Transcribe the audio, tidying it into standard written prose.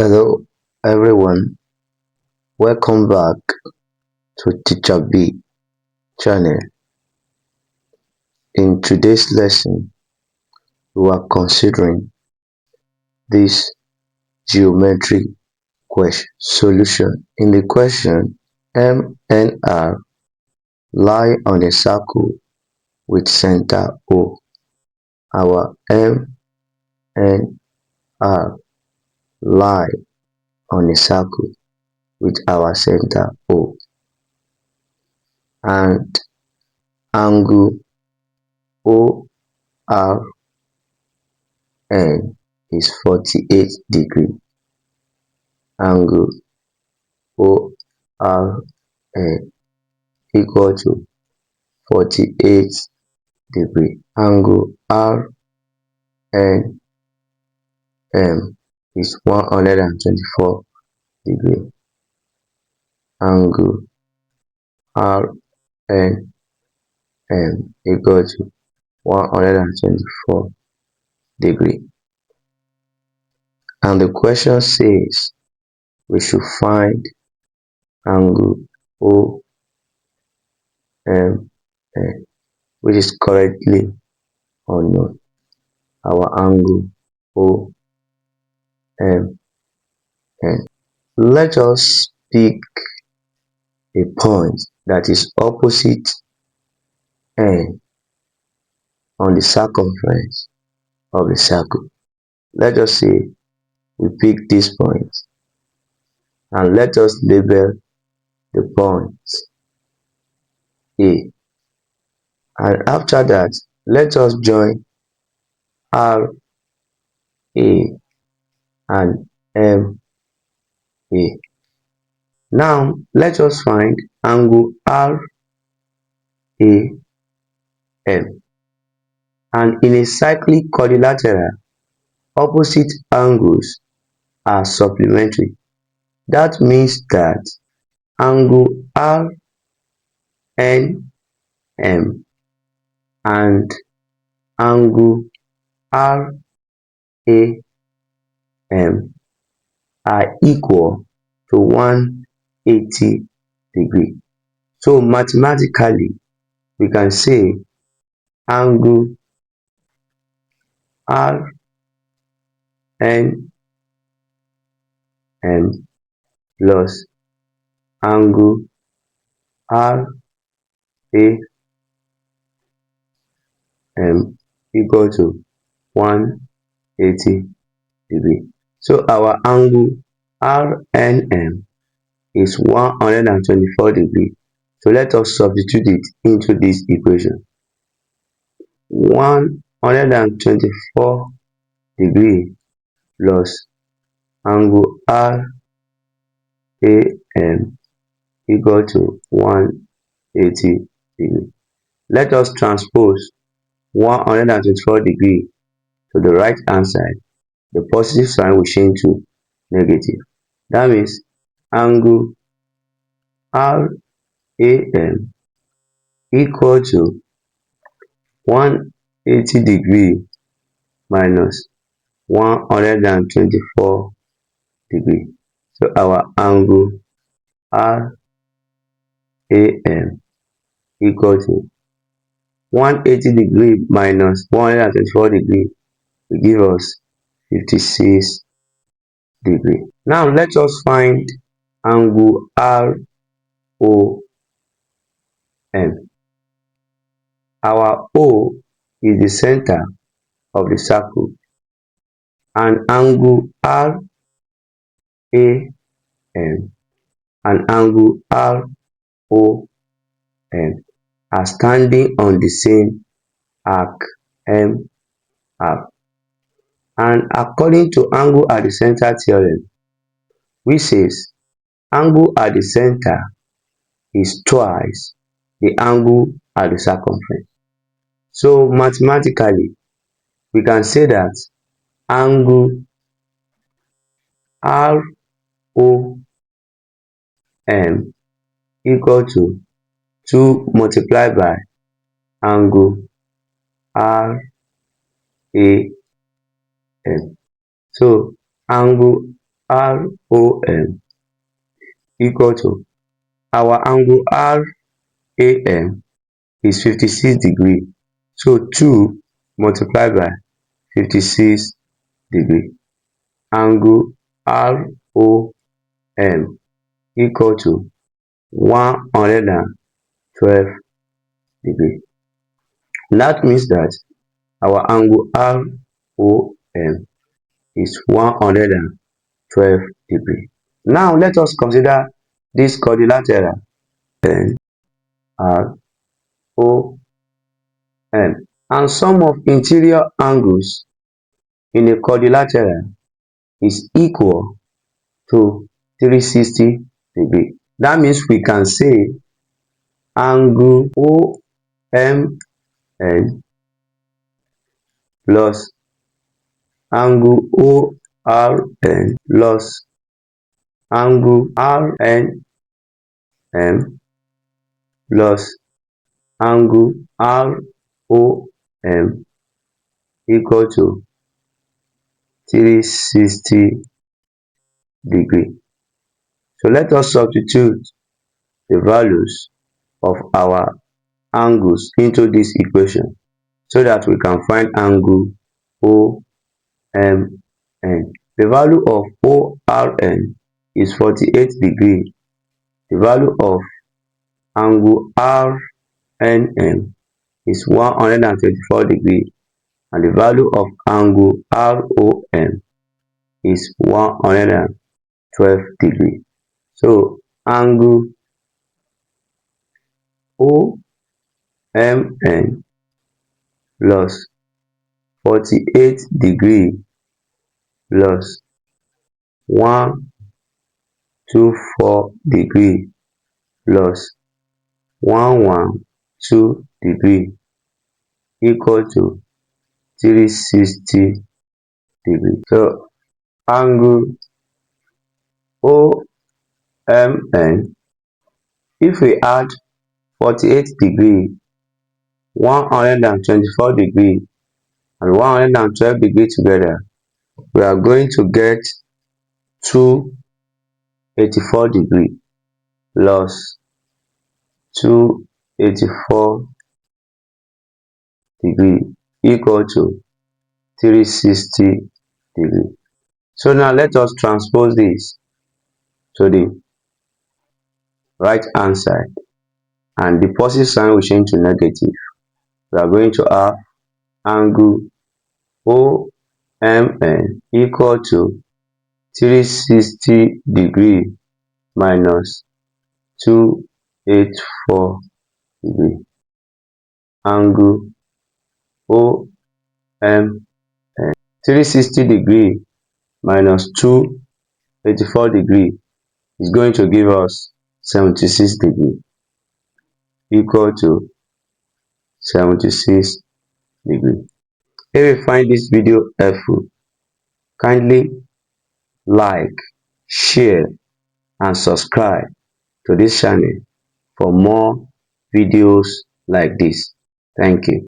Hello everyone, welcome back to Teacher B channel. In today's lesson, we are considering this geometry question solution. In the question, M and R lie on a circle with center O. Our M and R lie on a circle with our center O, and angle ORN is 48 degrees. Angle ORN equal to 48 degrees. Angle RNM is 124 degrees. Angle RNM equal to 124 degrees. And the question says we should find angle OMN, which is currently unknown. Our angle OMN. Let us pick a point that is opposite N on the circumference of the circle. Let us say we pick this point, and let us label the point A. And after that, let us join RA and MA. Now, let us find angle RAM. And in a cyclic quadrilateral, opposite angles are supplementary. That means that angle RNM and angle RAM are equal to 180 degrees. So mathematically, we can say angle RNM plus angle RAM equal to 180 degrees. So our angle RNM is 124 degrees. So let us substitute it into this equation. 124 degrees plus angle RAM equal to 180 degrees. Let us transpose 124 degrees to the right hand side. The positive sign will change to negative. That means angle RAM equal to 180 degrees minus 124 degrees. So our angle RAM equal to 180 degrees minus 124 degrees will give us 56 degrees. Now let us find angle ROM. Our O is the center of the circle, and angle RAM and angle ROM are standing on the same arc MR. And according to angle at the center theorem, which says angle at the center is twice the angle at the circumference. So mathematically, we can say that angle ROM equal to 2 multiplied by angle RAM. So angle ROM equal to our angle RAM is 56 degree. So 2 multiplied by 56 degree. Angle ROM equal to 112 degree. That means that our angle ROM is 112 degree. Now let us consider this quadrilateral ROM and sum of interior angles in a quadrilateral is equal to 360 degree. That means we can say angle OMN plus angle ORN plus angle RNM plus angle ROM equal to 360 degree. So let us substitute the values of our angles into this equation so that we can find angle OMN. The value of ORN is 48 degree. The value of angle RNM is 124 degree, and the value of angle ROM is 112 degree. So angle OMN plus 48 degree plus 124 degree plus 112 degree equal to 360 degree. So angle OMN, if we add 48 degree, 124 degree and 112 degree together, we are going to get 284 degree plus 284 degree equal to 360 degree. So now let us transpose this to the right hand side, and the positive sign will change to negative. We are going to have angle OMN equal to 360 degree minus 284 degree. Angle OMN 360 degree minus 284 degree is going to give us 76 degree equal to 76 degree. If you find this video helpful, kindly like, share and subscribe to this channel for more videos like this. Thank you.